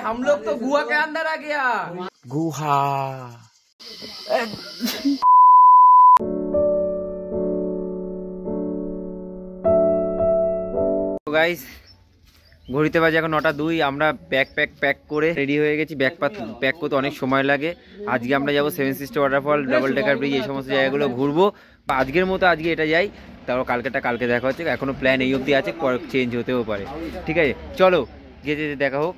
हम लोग तो गुहा के अंदर आ गया। गुहा গাইস ঘড়িতে বাজে এখন 9:02। আমরা প্যাক করে রেডি হয়ে গেছি। প্যাক করতে অনেক সময় লাগে। আজকে আমরা যাবো সেভেন সিস্টার ওয়াটারফল, ডাবল টেকার ব্রিজ, এই সমস্ত জায়গাগুলো ঘুরবো। বা আজকের মতো আজকে এটা যাই, তারপর কালকে দেখা হচ্ছে। এখনো প্ল্যান এই অবধি আছে, চেঞ্জ হতেও পারে। ঠিক আছে, চলো যেতে যেতে দেখা হোক।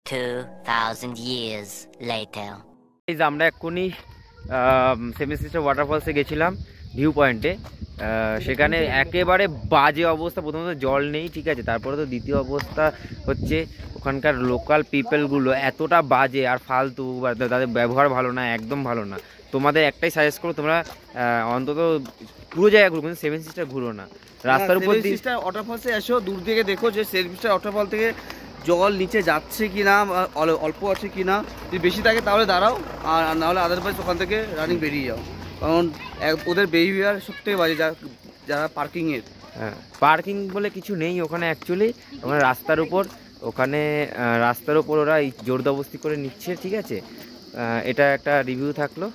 2000 years later আমরা এক্ষুনি সেভেন সিস্টার ওয়াটারফলসে গেছিলাম, ভিউ পয়েন্টে। সেখানে একেবারে বাজে অবস্থা। প্রথমত জল নেই, ঠিক আছে। তারপরে তো দ্বিতীয় অবস্থা হচ্ছে ওখানকার লোকাল পিপলগুলো এতটা বাজে আর ফালতু, তাদের ব্যবহার ভালো না, একদম ভালো না। তোমাদের একটাই সাজেস্ট করো, তোমরা অন্তত পুরো জায়গা ঘুরো, কিন্তু সেভেন সিস্টার ঘুরো না। রাস্তার উপর সেভেন সিস্টার ওয়াটারফলসে এসো, দূর থেকে দেখো যে সেভেন সিস্টার ওয়াটারফল থেকে জল নিচে যাচ্ছে কি না, অল্প আছে কি না। যদি বেশি থাকে তাহলে দাঁড়াও, আর নাহলে আদারওয়াইজ ওখান থেকে রানিং বেরিয়ে যাও। কারণ ওদের বিহেভিয়ার সব থেকে বাজে যারা পার্কিংয়ের। হ্যাঁ, পার্কিং বলে কিছু নেই ওখানে অ্যাকচুয়ালি। ওখানে রাস্তার উপর ওরা জোরদবস্তি করে নিচ্ছে, ঠিক আছে। এটা একটা রিভিউ থাকলো।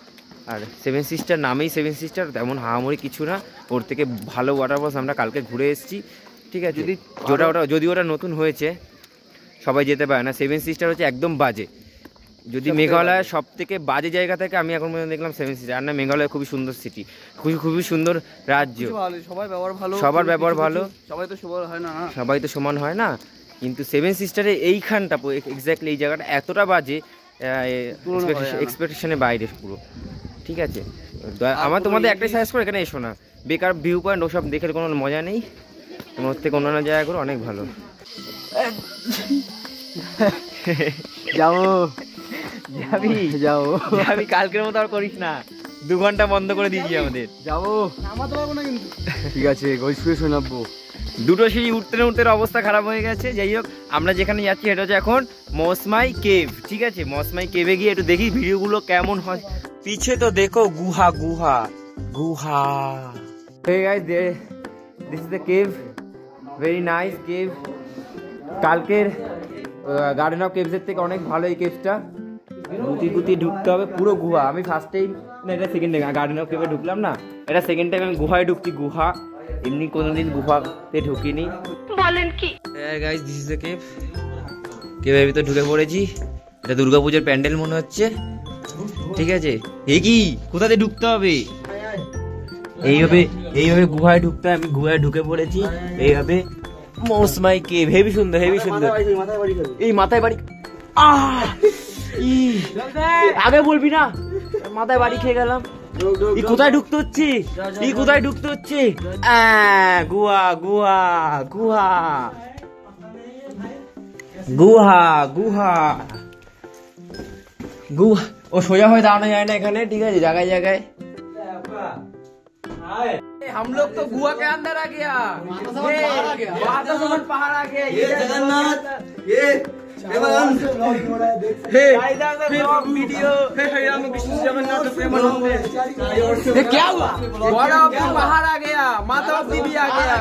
আর সেভেন সিস্টার নামেই সেভেন সিস্টার, তেমন হাহামরি কিছু না। ওর থেকে ভালো ওয়াটারফলস আমরা কালকে ঘুরে এসেছি, ঠিক আছে। যদি ওটা নতুন হয়েছে, সবাই যেতে পারে না। সেভেন সিস্টার হচ্ছে একদম বাজে। যদি মেঘালয়ের সব থেকে বাজে জায়গা থেকে আমি এখন পর্যন্ত দেখলাম সেভেন সিস্টার। আর না, মেঘালয় খুবই সুন্দর সিটি, খুবই সুন্দর রাজ্য, সবার ব্যবহার ভালো। সবাই তো সমান হয় না, কিন্তু সেভেন সিস্টারে এইখানটা এক্স্যাক্টলি এই জায়গাটা এতটা বাজে, এক্সপেকটেশনের বাইরে পুরো, ঠিক আছে। আমার তোমাদের একটাই সাজেস্ট করে, এখানে এসো না। বেকার ভিউ পয়েন্ট ওসব দেখে কোনো মজা নেই। তোমার থেকে অন্যান্য জায়গাগুলো অনেক ভালো। যাবি কালকের মতো আর করিস না। 2 ঘন্টা বন্ধ করে দিয়েছি আমাদের। যাবো, নামাতে পারবো না কিন্তু। ঠিক আছে, শুয়ে নামবো। দুটো সিঁড়ি উঠতে অবস্থা খারাপ হয়ে গেছে। যাই হোক, আমরা যেখানে যাচ্ছি এটা হচ্ছে এখন মৌসমাই কেভ, ঠিক আছে। মৌসমাই কেভে গিয়ে একটু দেখি ভিডিওগুলো কেমন হয়। পিছে তো দেখো গুহা। Hey guys, this is the cave, very nice cave. কালকের গার্ডেন অফ কেভসের থেকে অনেক ভালো এই কেভসটা। গুতি ঢুকতে হবে, পুরো গুহা। আমি ফার্স্ট টাইম না, এটা সেকেন্ড টাইম গার্ডেন অফ কেভে ঢুকলাম না, এটা সেকেন্ড টাইম আমি গুহায় ঢুকছি। গুহা এমনি কোনোদিন গুহাতে ঢুকিনি। বলেন কি? Guys, this is the cave. কেভের ভিতর ঢুকে পড়েছি। এটা দুর্গাপূজার প্যান্ডেল মনে হচ্ছে, ঠিক আছে। এই কি, কোথাতে ঢুকতে হবে? এইভাবে গুহায় ঢুকতে হয়। আমি গুহায় ঢুকে পড়েছি এইভাবে। মৌসমাই কেভ হেভি সুন্দর। এই মাথায় বাড়ি, আগে বলবি না, মাথায় বাড়ি খেয়ে গেলাম। কোথায় ঢুকতে হচ্ছে? গুহা। ও সোজা হয়ে দাঁড়ানো যায় না এখানে, ঠিক আছে। জায়গায় हम लोग तो गुहा के अंदर आ गया। पहाड़ आ गया। ये जगन्नाथ, ये क्या हुआ? बड़ा पहाड़ आ गया, माता भी आ गया।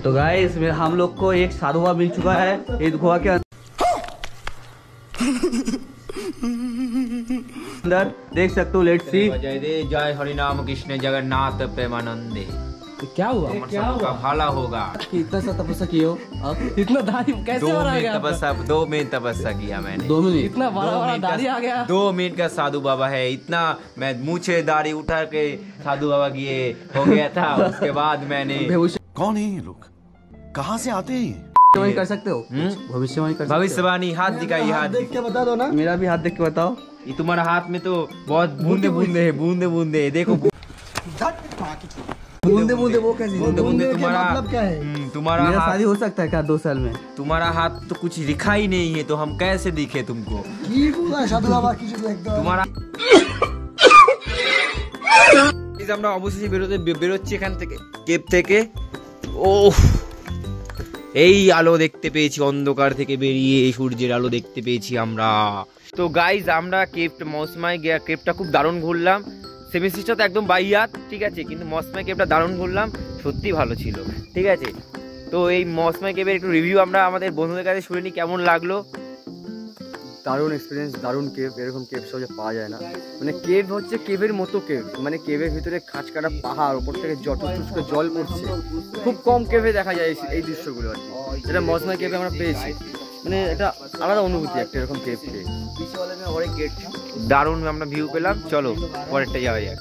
तो गाइस, हम लोग को एक साधु बाबा मिल चुका है इस गुहा के अंदर, देख सकते हो। Let's see. जय हरिनाम कृष्ण जगन्नाथ प्रेमानंदे। क्या हुआ? सबका भला होगा। इतना सा तपस्या किए हो आप? इतना दाढ़ी कैसे हो रहा है? 2 मिनट तपस्या किया मैंने। 2 मिनट? इतना बड़ा दाढ़ी आ गया। 2 मिनट का साधु बाबा है। इतना मैं मुँह से दाढ़ी उठा के साधु बाबा किए हो गया था। उसके बाद मैंने। कौन है ये लोग, कहाँ से आते हैं? भविष्यवाणी कर सकते हो? भविष्यवाणी हाथ दिखाइए, हाथ देख के बता दो ना। मेरा भी हाथ देख के बताओ। ये तुम्हारा हाथ में तो बहुत बूंदे है। देखो बूंदे बूंदे वो कैसी बूंदे तुम्हारा मतलब क्या है? तुम्हारा मेरा हाथ शादी हो सकता है क्या 2 साल में? तुम्हारा हाथ तो कुछ लिखा ही नहीं है, तो हम कैसे दिखे तुमको? तुम्हारा আমরা অবশেষে বেরোচ্ছি এখান থেকে, কেপ থেকে। ওহ, এই আলো দেখতে পেয়েছি, অন্ধকার থেকে বেরিয়ে এই সূর্যের আলো দেখতে পেয়েছি আমরা। তো গাইজ আমরা মৌসুমায় কেপটা খুব দারুণ ঘুরলাম। সেভেন সিস্টার তো একদম বাইয়াত, ঠিক আছে, কিন্তু মৌসুমায় কেপটা দারুণ ঘুরলাম, সত্যি ভালো ছিল, ঠিক আছে। তো এই মৌসুমায় কেপের একটু রিভিউ আমরা আমাদের বন্ধুদের কাছে শুনে নিই কেমন লাগলো। দারুণ এক্সপিরিয়েন্স, দারুণ কেভ। এরকম কেভ সহজে পাওয়া যায় না। মানে কেভ হচ্ছে কেভের মতো কেভ, মানে কেভের ভিতরে খাঁচ কাটা পাহাড়, ওপর থেকে জল পড়ছে। খুব কম কেভে দেখা যায় এই দৃশ্যগুলো আর কি, যেটা মজমাই কেভে আমরা পেয়েছি। মানে এটা আলাদা অনুভূতি একটা এরকম কেভ পেয়ে। দারুণ আমরা ভিউ পেলাম। চলো পরেরটা যাওয়া যাক।